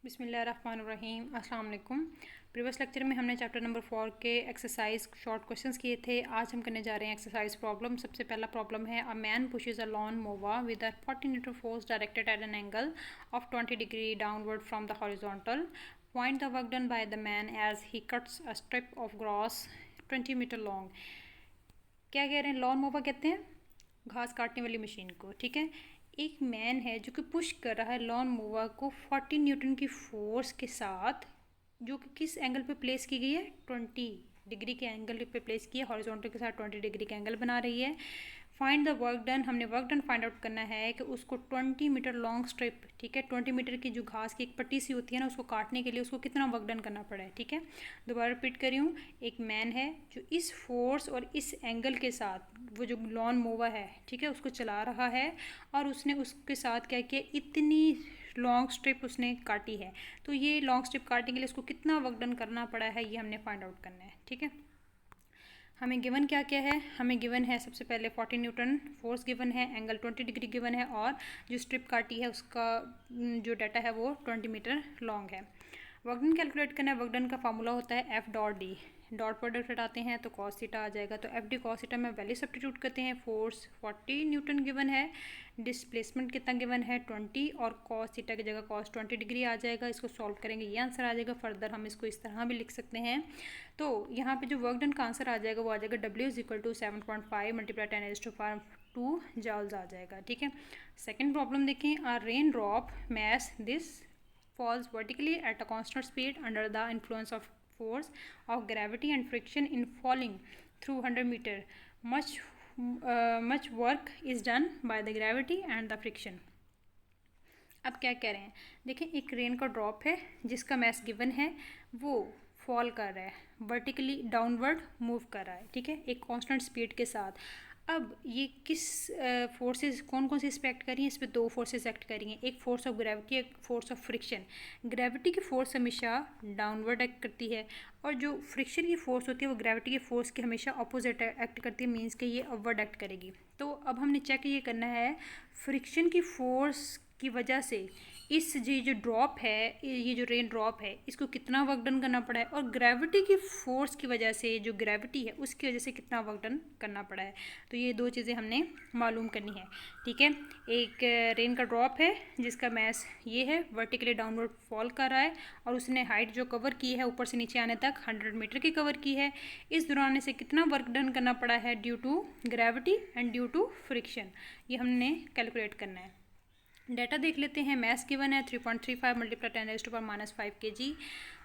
बिस्मिल्लाहिर्रहमानिर्रहीम अस्सलाम वालेकुम। प्रीवियस लेक्चर में हमने चैप्टर नंबर 4 के एक्सरसाइज शॉर्ट क्वेश्चंस किए थे। आज हम करने जा रहे हैं एक्सरसाइज प्रॉब्लम। सबसे पहला प्रॉब्लम है a man pushes a lawn mower with a 40 newton force directed at an angle of 20 degree downward from the horizontal. Point the work done by the man as he cuts a strip of grass 20 metre long. क्या कह रहे हैं? Lawn mower कहते हैं घास काटने वाली machine को। ठीक है, एक मैन है जो कि पुश कर रहा है लॉन मोवर को 40 न्यूटन की फोर्स के साथ, जो कि किस एंगल पे प्लेस की गई है? 20 डिग्री के एंगल पे प्लेस की है। हॉरिजॉन्टल के साथ 20 डिग्री का एंगल बना रही है। फाइंड द वर्क डन, हमने वर्क डन फाइंड आउट करना है कि उसको 20 मीटर लॉन्ग स्ट्रिप, ठीक है, 20 मीटर की जो घास की एक पट्टी सी होती है ना, उसको काटने के लिए उसको कितना वर्क डन करना पड़ा है। ठीक है, दोबारा रिपीट कर रही हूँ। एक मैन है जो इस फोर्स और इस एंगल के साथ वो जो लॉन मोवर है, ठीक है, उसको चला रहा है और उसने उसके साथ क्या किया? इतनी लॉन्ग स्ट्रिप उसने काटी है। तो ये लॉन्ग स्ट्रिप काटने के लिए उसको कितना वर्क डन करना पड़ा है, ये हमने फाइंड आउट करना है। ठीक है, हमें गिवन क्या क्या है? हमें गिवन है सबसे पहले 40 न्यूटन फोर्स गिवन है, एंगल 20 डिग्री गिवन है और जो स्ट्रिप काटी है उसका जो डाटा है वो 20 मीटर लॉन्ग है। वर्कडन कैलकुलेट करना है। वर्कडन का फार्मूला होता है F dot D. Dot product हटाते हैं तो कॉस थीटा आ जाएगा। तो एफ डी कॉस थीटा में वैल्यू सब्स्टिट्यूट करते हैं। फोर्स 40 न्यूटन गिवन है, डिस्प्लेसमेंट कितना गिवन है 20 और कॉस थीटा की जगह कॉस 20 डिग्री आ जाएगा। इसको सॉल्व करेंगे ये आंसर आ जाएगा। फर्दर हम इसको इस तरह भी लिख सकते हैं। तो यहाँ पे जो वर्क डन का आंसर आ जाएगा वो आ जाएगा W is equal to 7.5 multiply 10⁻²2 joules आ जाएगा। ठीक है, सेकेंड प्रॉब्लम देखें। A rain drop mass this falls vertically at a constant speed under the influence of force of gravity and friction in falling through 100 meter. Much work is done by the gravity and the friction. अब क्या कह रहे हैं? देखें, एक rain का drop है जिसका मैस गिवन है, वो फॉल कर रहा है, वर्टिकली डाउनवर्ड मूव कर रहा है। ठीक है, एक कांस्टेंट स्पीड के साथ। अब ये किस फोर्सेस कौन कौन सी एक्ट कर रही हैं? इस पर दो फोर्सेस एक्ट कर रही हैं, एक फोर्स ऑफ ग्रेविटी, एक फोर्स ऑफ फ्रिक्शन। ग्रेविटी की फोर्स हमेशा डाउनवर्ड एक्ट करती है और जो फ्रिक्शन की फोर्स होती है वो ग्रेविटी की फोर्स के हमेशा अपोजिट एक्ट करती है, मीन्स कि ये अपवर्ड एक्ट करेगी। तो अब हमने चेक ये करना है फ्रिक्शन की फोर्स की वजह से इस जो ड्रॉप है, ये जो रेन ड्रॉप है, इसको कितना वर्क डन करना पड़ा है और ग्रेविटी की फोर्स की वजह से जो ग्रेविटी है उसकी वजह से कितना वर्क डन करना पड़ा है। तो ये दो चीज़ें हमने मालूम करनी है। ठीक है, एक रेन का ड्रॉप है जिसका मैस ये है, वर्टिकली डाउनवर्ड फॉल कर रहा है और उसने हाइट जो कवर की है ऊपर से नीचे आने तक 100 मीटर की कवर की है। इस दौरान से कितना वर्क डन करना पड़ा है due to gravity and due to friction, ये हमने कैलकुलेट करना है। डाटा देख लेते हैं। मैस गिवन है 3.35 मल्टीप्लाई 10⁻⁵ kg।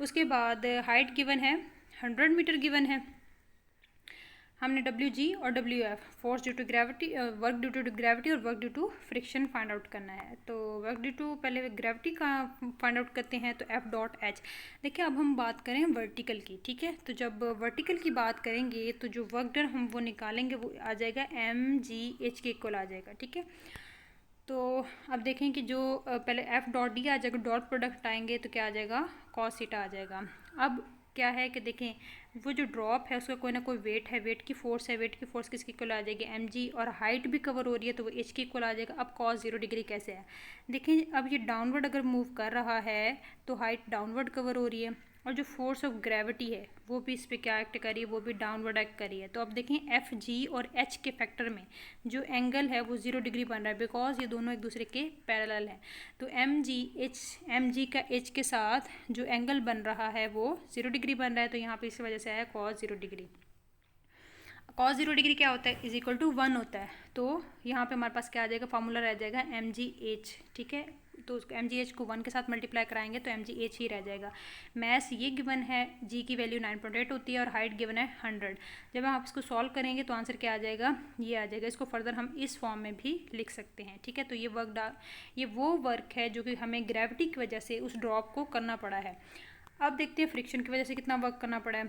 उसके बाद हाइट गिवन है 100 मीटर गिवन है। हमने WG और WF force due to gravity, work due to gravity और work due to friction find out करना है। तो वर्क ड्यू टू पहले ग्रेविटी का फाइंड आउट करते हैं। तो F डॉट H। देखिए, अब हम बात करें वर्टिकल की। ठीक है, तो जब वर्टिकल की बात करेंगे तो जो वर्क डन हम वो निकालेंगे वो आ जाएगा MGH के इक्वल आ जाएगा। ठीक है, तो अब देखें कि जो पहले F डॉट डी आ जाएगा, डॉट प्रोडक्ट आएंगे तो क्या आ जाएगा? कॉस थीटा आ जाएगा। अब क्या है कि देखें, वो जो ड्रॉप है उसका कोई ना कोई वेट है, वेट की फोर्स है, वेट की फोर्स किसकी इक्वल आ जाएगी? mg, और हाइट भी कवर हो रही है तो वो h की इक्वल आ जाएगा। अब cos 0 डिग्री कैसे है? देखें, अब ये डाउनवर्ड अगर मूव कर रहा है तो हाइट डाउनवर्ड कवर हो रही है और जो फोर्स ऑफ ग्रेविटी है वो भी इस पर क्या एक्ट कर रही है? वो भी डाउनवर्ड एक्ट कर रही है। तो अब देखें एफ जी और एच के फैक्टर में जो एंगल है वो 0 डिग्री बन रहा है, बिकॉज ये दोनों एक दूसरे के पैरेलल हैं। तो एम जी का एच के साथ जो एंगल बन रहा है वो 0 डिग्री बन रहा है। तो यहाँ पे इस वजह से आया cos 0 डिग्री। cos 0 डिग्री क्या होता है? इज इक्वल टू 1 होता है। तो यहाँ पे हमारे पास क्या आ जाएगा? फार्मूला रह जाएगा MGH। ठीक है, तो उसको MGH को 1 के साथ मल्टीप्लाई कराएंगे तो MGH ही रह जाएगा। मैस ये गिवन है, जी की वैल्यू 9.8 होती है और हाइट गिवन है 100। जब आप इसको सॉल्व करेंगे तो आंसर क्या आ जाएगा? ये आ जाएगा। इसको फर्दर हम इस फॉर्म में भी लिख सकते हैं। ठीक है, तो ये वो वर्क है जो कि हमें ग्रेविटी की वजह से उस ड्रॉप को करना पड़ा है। अब देखते हैं फ्रिक्शन की वजह से कितना वर्क करना पड़ा है।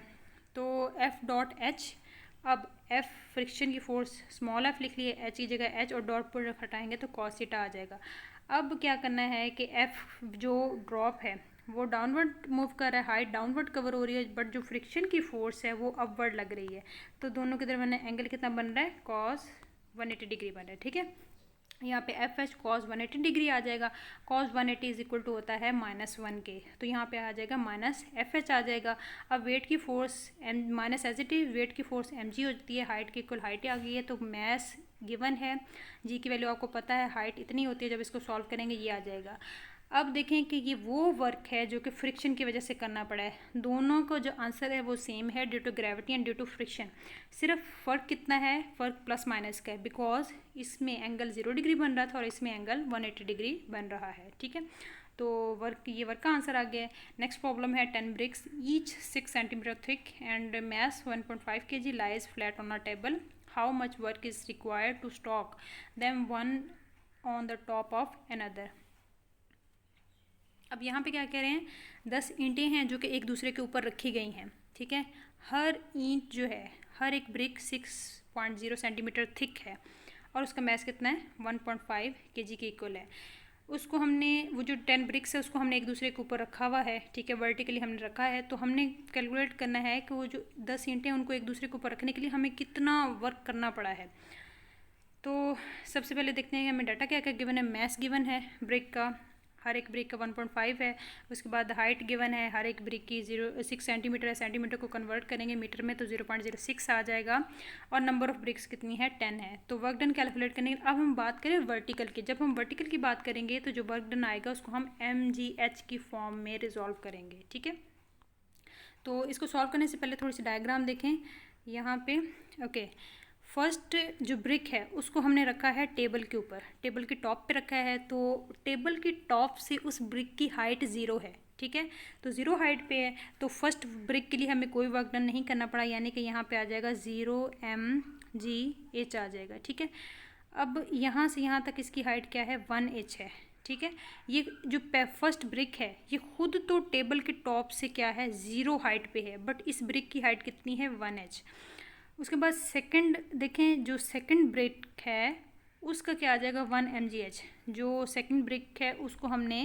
तो F डॉट H, अब F फ्रिक्शन की फोर्स स्मॉल f लिख लिए, H की जगह H और डॉट पर हटाएंगे तो cos थीटा आ जाएगा। अब क्या करना है कि F जो ड्रॉप है वो डाउनवर्ड मूव कर रहा है, हाइट डाउनवर्ड कवर हो रही है, बट जो फ्रिक्शन की फोर्स है वो अपवर्ड लग रही है। तो दोनों के दरमियान एंगल कितना बन रहा है? cos 180 डिग्री बन रहा है। ठीक है, यहाँ पे एफ एच कॉस 180 डिग्री आ जाएगा। कॉस 180 इज इक्वल टू होता है -1 के, तो यहाँ पे आ जाएगा माइनस एफ एच आ जाएगा। अब वेट की force M minus as it is weight की फोर्स एम जी होती है, हाइट की इक्वल हाइट आ गई है, तो मैस गिवन है, जी की वैल्यू आपको पता है, हाइट इतनी होती है, जब इसको सॉल्व करेंगे ये आ जाएगा। अब देखें कि ये वो वर्क है जो कि फ्रिक्शन की वजह से करना पड़ा है। दोनों को जो आंसर है वो सेम है, due to gravity and due to friction. सिर्फ फ़र्क कितना है, फ़र्क प्लस माइनस का है, बिकॉज इसमें एंगल 0 डिग्री बन रहा था और इसमें एंगल 180 डिग्री बन रहा है। ठीक है, तो ये वर्क का आंसर आ गया है। नेक्स्ट प्रॉब्लम है 10 bricks each 6 centimetre thick and mass 1.5 kg lies flat on a table, how much work is required to stack them one on the top of another. अब यहाँ पे क्या कह रहे हैं, 10 ईंटें हैं जो कि एक दूसरे के ऊपर रखी गई हैं। ठीक है, हर ईंट जो है, हर एक ब्रिक 6.0 सेंटीमीटर थिक है और उसका मैस कितना है, 1.5 kg के इक्वल है। उसको हमने वो जो 10 ब्रिक्स है उसको हमने एक दूसरे के ऊपर रखा हुआ है। ठीक है, वर्टिकली हमने रखा है, तो हमने कैलकुलेट करना है कि वो जो 10 ईंटें उनको एक दूसरे के ऊपर रखने के लिए हमें कितना वर्क करना पड़ा है। तो सबसे पहले देखते हैं कि हमें डाटा क्या क्या गिवन है। मैस गिवन है ब्रिक का, हर एक ब्रिक का 1.5 है। उसके बाद हाइट गिवन है, हर एक ब्रिक की 6 सेंटीमीटर है, सेंटीमीटर को कन्वर्ट करेंगे मीटर में तो 0.06 आ जाएगा। और नंबर ऑफ ब्रिक्स कितनी है, 10 है। तो वर्क डन कैलकुलेट करने के, अब हम बात करें वर्टिकल की। जब हम वर्टिकल की बात करेंगे तो जो वर्क डन आएगा उसको हम MGH की फॉर्म में रिजॉल्व करेंगे। ठीक है, तो इसको सॉल्व करने से पहले थोड़ी सी डायग्राम देखें यहाँ पे। ओके, फर्स्ट जो ब्रिक है उसको हमने रखा है टेबल के ऊपर, टेबल की टॉप पे रखा है, तो टेबल की टॉप से उस ब्रिक की हाइट 0 है। ठीक है, तो 0 हाइट पे है, तो फर्स्ट ब्रिक के लिए हमें कोई वर्क डन नहीं करना पड़ा, यानी कि यहाँ पे आ जाएगा 0 MGH आ जाएगा। ठीक है, अब यहाँ से यहाँ तक इसकी हाइट क्या है, 1H है। ठीक है, ये जो फर्स्ट ब्रिक है ये खुद तो टेबल के टॉप से क्या है, 0 हाइट पे है, बट इस ब्रिक की हाइट कितनी है, 1H। उसके बाद सेकंड देखें, जो सेकंड ब्रिक है उसका क्या आ जाएगा, 1 MGH। जो सेकंड ब्रिक है उसको हमने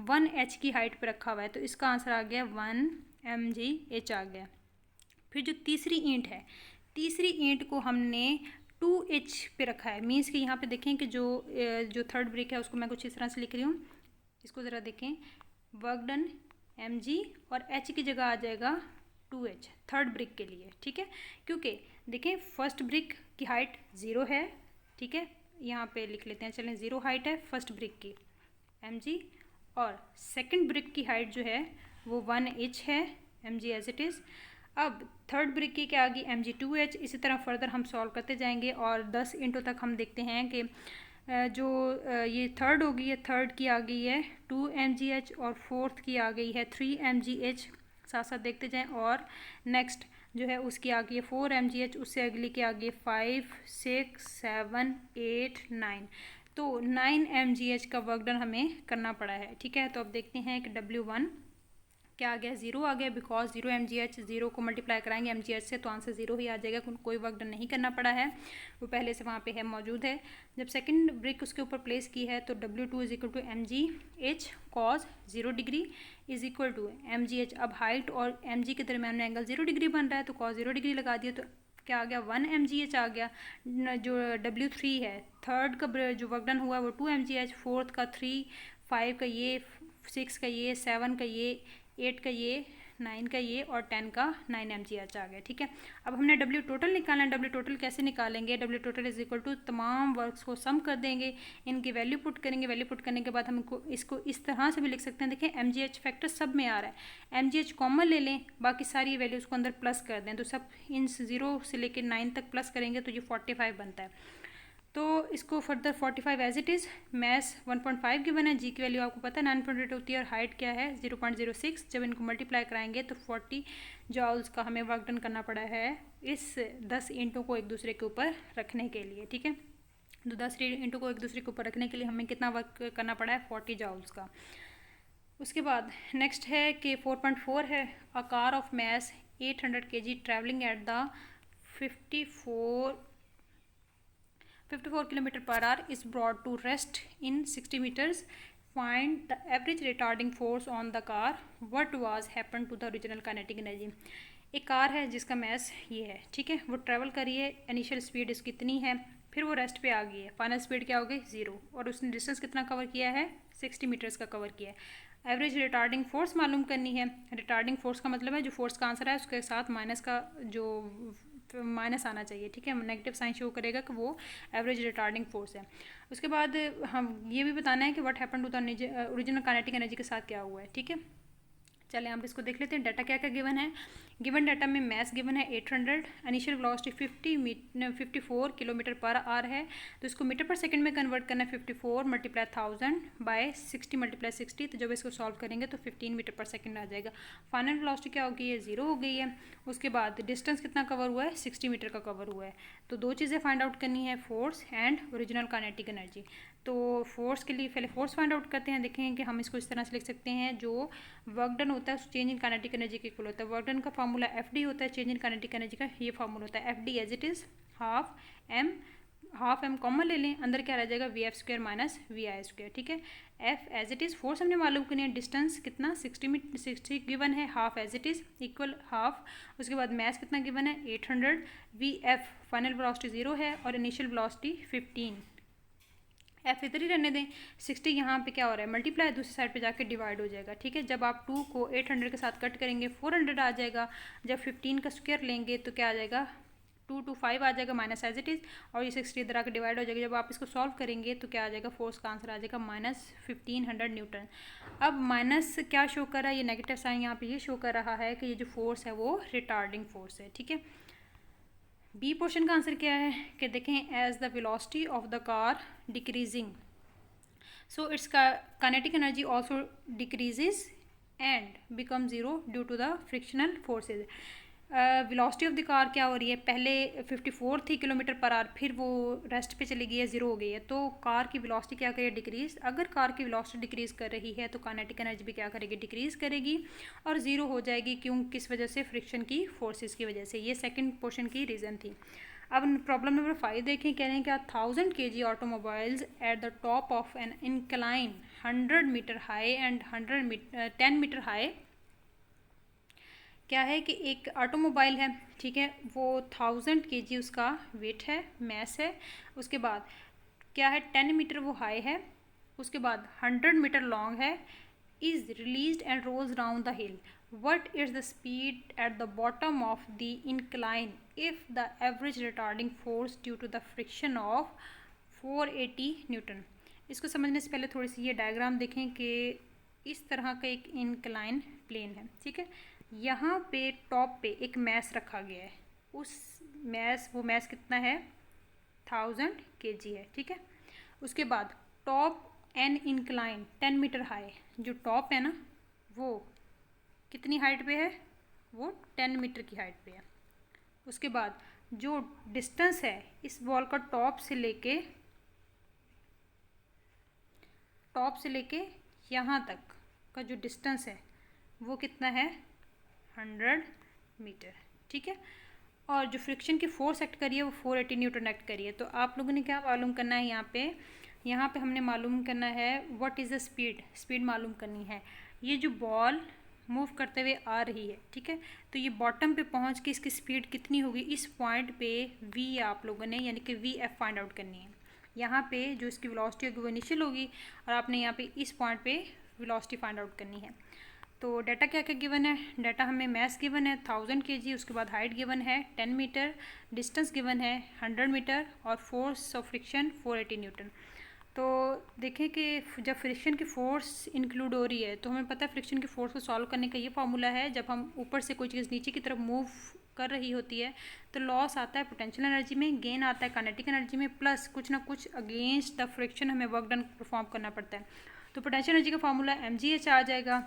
1H की हाइट पे रखा हुआ है, तो इसका आंसर आ गया 1 MGH आ गया। फिर जो तीसरी ईंट है, तीसरी ईंट को हमने 2H पे रखा है, मीन्स कि यहाँ पे देखें कि जो थर्ड ब्रिक है उसको मैं कुछ इस तरह से लिख रही हूँ, इसको ज़रा देखें, वर्क डन MG और H की जगह आ जाएगा 2H थर्ड ब्रिक के लिए। ठीक है, क्योंकि देखें फर्स्ट ब्रिक की हाइट 0 है। ठीक है, यहाँ पे लिख लेते हैं, चलें 0 हाइट है फर्स्ट ब्रिक की MG, और सेकंड ब्रिक की हाइट जो है वो 1H है, MG एज इट इज़। अब थर्ड ब्रिक की क्या आ गई, MG 2H। इसी तरह फर्दर हम सॉल्व करते जाएंगे और 10 इंटू तक हम देखते हैं कि जो ये थर्ड होगी, ये थर्ड की आ गई है 2 MGH और फोर्थ की आ गई है 3 MGH। साथ साथ देखते जाएं, और नेक्स्ट जो है उसकी आ गई है 4 MGH, उससे अगली की आ गई है 5 6 7 8 9, तो 9 MGH का वर्क डन हमें करना पड़ा है। ठीक है, तो अब देखते हैं कि W1 क्या आ गया, 0 आ गया, बिकॉज 0 MGH, 0 को मल्टीप्लाई कराएंगे MGH से तो आंसर 0 ही आ जाएगा, कोई वर्क डन नहीं करना पड़ा है, वो पहले से वहाँ पे है मौजूद है। जब सेकंड ब्रिक उसके ऊपर प्लेस की है तो W2 is equal to MGH cos 0 degree is equal to MGH। अब हाइट और MG के दरमियान में एंगल 0 डिग्री बन रहा है, तो कॉज 0 डिग्री लगा दिया, तो क्या आ गया, 1 MGH आ गया। जो W3 है, थर्ड का जो वर्क डन हुआ वो 2 MGH, फोर्थ का 3, 5 का ये, 6 का ये, 7 का ये, 8 का ये, 9 का ये और 10 का 9 MGH आ गया। ठीक है, अब हमने W टोटल निकालना है। W टोटल कैसे निकालेंगे, W total is equal to तमाम वर्क्स को सम कर देंगे, इनकी वैल्यू पुट करेंगे, वैल्यू पुट करने के बाद हम इसको इस तरह से भी लिख सकते हैं। देखिए MGH फैक्टर सब में आ रहा है, MGH कॉमन ले लें, बाकी सारी वैल्यूज़ को अंदर प्लस कर दें, तो सब इन 0 से लेकर 9 तक प्लस करेंगे तो ये 45 बनता है। तो इसको further 45 as it is, mass 1.5 given है, जी की वैल्यू आपको पता है 9.8 होती है और हाइट क्या है 0.06। जब इनको मल्टीप्लाई कराएंगे तो 40 जॉल्स का हमें वर्क डन करना पड़ा है इस 10 ईंटों को एक दूसरे के ऊपर रखने के लिए। ठीक है, तो 10 ईंटों को एक दूसरे के ऊपर रखने के लिए हमें कितना वर्क करना पड़ा है, 40 जॉल्स का। उसके बाद नेक्स्ट है कि 4.4 है, a car of mass 800 kg travelling at the 54 kilometre per hour is brought to rest in 60 meters. Find the average retarding force on the car. What was happened to the original kinetic energy? एक car है जिसका mess ये है, ठीक है, वो travel कर रही है, इनिशियल स्पीड इसकी इतनी है, फिर वो रेस्ट पे आ गई है, फाइनल स्पीड क्या हो गई 0, और उसने डिस्टेंस कितना कवर किया है 60 मीटर्स का कवर किया है। एवरेज रिटार्डिंग फोर्स मालूम करनी है। रिटार्डिंग फोर्स का मतलब है जो फोर्स का आंसर है उसके साथ माइनस का जो माइनस आना चाहिए, ठीक है, नेगेटिव साइन शो करेगा कि वो एवरेज रिटार्डिंग फोर्स है। उसके बाद हम ये भी बताना है कि what happen to the original kinetic energy के साथ क्या हुआ है, ठीक है। चलें आप इसको देख लेते हैं। डाटा क्या क्या गिवन है। गिवन डाटा में मैस गिवन है 800, initial velocity 54 kilometre per hour है, तो इसको मीटर पर सेकंड में कन्वर्ट करना है। 54 मल्टीप्लाई 1000 बाय 60 मल्टीप्लाई 60, तो जब इसको सॉल्व करेंगे तो 15 मीटर पर सेकंड आ जाएगा। फाइनल वेलोसिटी क्या हो गई है 0 हो गई है। उसके बाद डिस्टेंस कितना कवर हुआ है 60 मीटर का कवर हुआ है। तो दो चीज़ें फाइंड आउट करनी है, force and original kinetic energy. तो फोर्स के लिए पहले फोर्स फाइंड आउट करते हैं। देखें कि हम इसको इस तरह से लिख सकते हैं, जो वर्क डन होता है चेंज इन काइनेटिक एनर्जी के इक्वल होता है। वर्क डन का फार्मूला FD होता है, चेंज इन काइनेटिक एनर्जी का ये फार्मूला होता है FD as it is half M common ले लें, अंदर क्या रह जाएगा VF² माइनस VI², ठीक है। F as it is force हमने मालूम करनी है, डिस्टेंस कितना 60 गिवन है, half as it is equal half. उसके बाद मैस कितना गिवन है 800, VF फाइनल वेलोसिटी 0 है और इनिशियल वेलोसिटी 15। F इधर ही रहने दें, 60 यहाँ पे क्या हो रहा है मल्टीप्लाई, दूसरी साइड पे जाके डिवाइड हो जाएगा, ठीक है। जब आप 2 को 800 के साथ कट करेंगे 400 आ जाएगा। जब 15 का स्क्वायर लेंगे तो क्या आ जाएगा 2 to 5 आ जाएगा माइनस एज इट इज़, और ये 60 इधर आकर डिवाइड हो जाएगा। जब आप इसको सॉल्व करेंगे तो क्या आ जाएगा, फोर्स का आंसर आ जाएगा -1500 न्यूटन। अब माइनस क्या शो कर रहा है, ये नेगेटिव साइन यहाँ पे ये शो कर रहा है कि ये जो फोर्स है वो रिटार्डिंग फोर्स है, ठीक है। बी पोर्शन का आंसर क्या है कि देखें, as the velocity of the car decreasing, so it's kinetic energy also decreases and become 0 due to the frictional forces. Velocity of the car क्या हो रही है, पहले 54 थी किलोमीटर पर आवर, फिर वो रेस्ट पे चली गई है 0 हो गई है, तो कार की वेलोसिटी क्या करेगी डिक्रीज। अगर कार की वेलोसिटी डिक्रीज कर रही है तो काइनेटिक एनर्जी भी क्या करेगी डिक्रीज करेगी और 0 हो जाएगी। क्यों, किस वजह से, फ्रिक्शन की फोर्सेस की वजह से। ये सेकंड पोर्शन की रीज़न थी। अब प्रॉब्लम नंबर 5 देखें, कह रहे हैं क्या 1000 kg automobiles at the top of an incline 100 metre high and 10 metre high. क्या है कि एक ऑटोमोबाइल है, ठीक है, वो 1000 kg उसका वेट है, मैस है। उसके बाद क्या है 10 मीटर वो हाई है, उसके बाद 100 मीटर लॉन्ग है, is released and rolls down the hill. What is the speed at the bottom of the incline if the average retarding force due to the friction of 480 Newton. इसको समझने से पहले थोड़ी सी ये डायग्राम देखें कि इस तरह का एक इंक्लाइन प्लेन है, ठीक है। यहाँ पे टॉप पे एक मैस रखा गया है, वो मैस कितना है 1000 kg है, ठीक है। उसके बाद top an incline 10 metre high, जो टॉप है ना वो कितनी हाइट पे है, वो 10 मीटर की हाइट पे है। उसके बाद जो डिस्टेंस है इस बॉल का टॉप से लेके यहाँ तक का जो डिस्टेंस है वो कितना है 100 मीटर, ठीक है। और जो फ्रिक्शन की फोर्स एक्ट करी है वो 480 न्यूटन एक्ट करी है। तो आप लोगों ने क्या मालूम करना है, यहाँ पे हमने मालूम करना है व्हाट इज़ द स्पीड मालूम करनी है। ये जो बॉल मूव करते हुए आ रही है, ठीक है, तो ये बॉटम पे पहुंच के इसकी स्पीड कितनी होगी, इस पॉइंट पे V आप लोगों ने यानी कि VF फाइंड आउट करनी है। यहाँ पे जो इसकी वेलोसिटी होगी वो इनिशियल होगी और आपने यहाँ पे इस पॉइंट पे वेलोसिटी फाइंड आउट करनी है। तो डाटा क्या क्या गिवन है, डाटा हमें मैस गिवन है 1000 kg, उसके बाद हाइट गिवन है 10 मीटर, डिस्टेंस गिवन है 100 मीटर और फोर्स ऑफ फ्रिक्शन 480 न्यूटन। तो देखें कि जब फ्रिक्शन की फ़ोर्स इंक्लूड हो रही है तो हमें पता है फ्रिक्शन की फ़ोर्स को सॉल्व करने का ये फार्मूला है, जब हम ऊपर से कोई चीज़ नीचे की तरफ मूव कर रही होती है तो लॉस आता है पोटेंशियल एनर्जी में, गेन आता है काइनेटिक एनर्जी में, प्लस कुछ ना कुछ अगेंस्ट द फ्रिक्शन हमें वर्क डन परफॉर्म करना पड़ता है। तो पोटेंशियल एनर्जी का फार्मूला mgh आ जाएगा,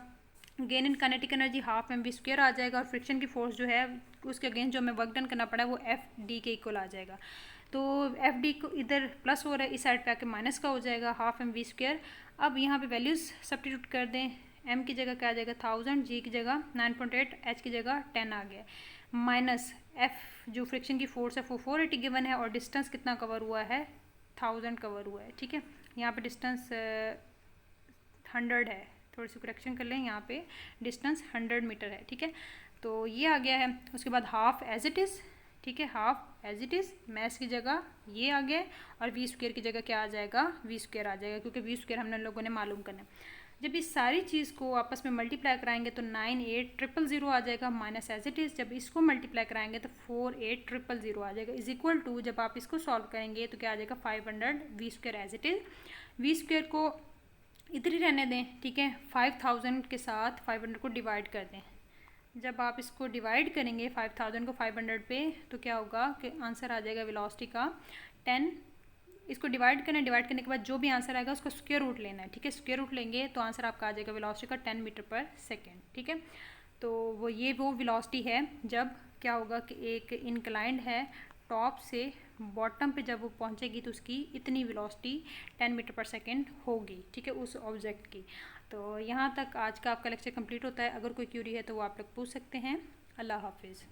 gain in kinetic energy half mv² आ जाएगा और फ्रिक्शन की फोर्स जो है उसके अगेंस्ट जो हमें वर्क डन करना पड़ा है वो FD के इक्वल आ जाएगा। तो FD को इधर प्लस हो रहा है, इस साइड पे आके माइनस का हो जाएगा हाफ mv²। अब यहाँ पे वैल्यूज़ सब्स्टिट्यूट कर दें, m की जगह क्या आ जाएगा 1000, g की जगह 9.8, h की जगह 10 आ गया, माइनस f जो फ्रिक्शन की फोर्स है वो 480 गिवन है और डिस्टेंस कितना कवर हुआ है 1000 कवर हुआ है, ठीक है। यहाँ पे डिस्टेंस 100 है, थोड़ी सी करेक्शन कर लें, यहाँ पे डिस्टेंस 100 मीटर है, ठीक है। तो ये आ गया है। उसके बाद हाफ एज इट इज़, ठीक है, half as it is, mass की जगह ये आ गया और वी स्क्वायर की जगह क्या आ जाएगा, वी स्क्वायर आ जाएगा, क्योंकि वी स्क्वायर हमने लोगों ने मालूम करना है। जब इस सारी चीज़ को आपस में मल्टीप्लाई कराएंगे तो 98000 आ जाएगा, माइनस एज इट इज़ जब इसको मल्टीप्लाई कराएंगे तो 48000 आ जाएगा, इज इक्वल टू जब आप इसको सॉल्व करेंगे तो क्या आ जाएगा 500 V square as it is. V square को इधर ही रहने दें, ठीक है, 5000 के साथ 500 को डिवाइड कर दें। जब आप इसको डिवाइड करेंगे 5000 को 500 पे तो क्या होगा कि आंसर आ जाएगा वेलोसिटी का 10। इसको डिवाइड करने के बाद जो भी आंसर आएगा उसका स्क्वायर रूट लेना है, ठीक है, स्क्वायर रूट लेंगे तो आंसर आपका आ जाएगा वेलोसिटी का 10 मीटर पर सेकेंड, ठीक है। तो वो वेलोसिटी है जब क्या होगा कि एक इंक्लाइंड है टॉप से बॉटम पे, जब वो पहुंचेगी तो उसकी इतनी वेलोसिटी 10 मीटर पर सेकेंड होगी, ठीक है, उस ऑब्जेक्ट की। तो यहाँ तक आज का आपका लेक्चर कंप्लीट होता है। अगर कोई क्यूरी है तो वो आप लोग पूछ सकते हैं। अल्लाह हाफिज़।